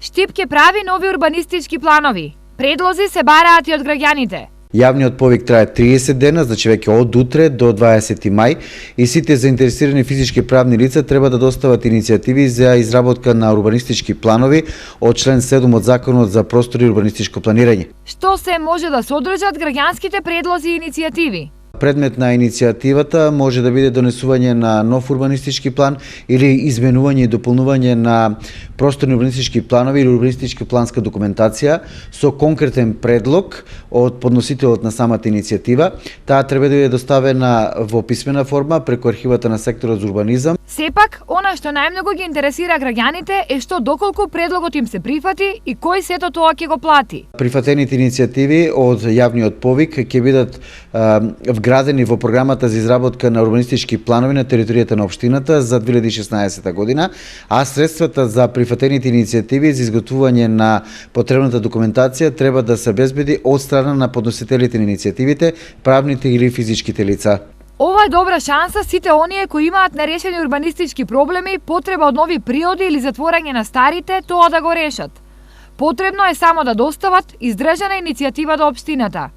Штип ќе прави нови урбанистички планови. Предлози се бараат и од граѓаните. Јавниот повик трае 30 дена, значи веќе од утре до 20 мај и сите заинтересирани физички и правни лица треба да достават иницијативи за изработка на урбанистички планови од член 7 од Законот за простор и урбанистичко планирање. Што се може да содржат граѓанските предлози и иницијативи? Предмет на иницијативата може да биде донесување на нов урбанистички план или изменување и дополнување на просторни урбанистички планови или урбанистичка планска документација со конкретен предлог од подносителот на самата иницијатива. Таа треба да биде доставена во писмена форма преку архивата на секторот за урбанизам. Сепак, она што најмногу ги интересира граѓаните е што доколку предлогот им се прифати и кој сето тоа ќе го плати. Прифатените иницијативи од јавниот повик ќе бидат вградени во програмата за изработка на урбанистички планови на територијата на општината за 2016 година, а средствата за прифатените иницијативи за изготвување на потребната документација треба да се обезбеди од страна на подносителите на иницијативите, правните или физичките лица. Ова е добра шанса сите оние кои имаат нерешени урбанистички проблеми, потреба од нови приоди или затворање на старите, тоа да го решат. Потребно е само да достават издржана иницијатива до општината.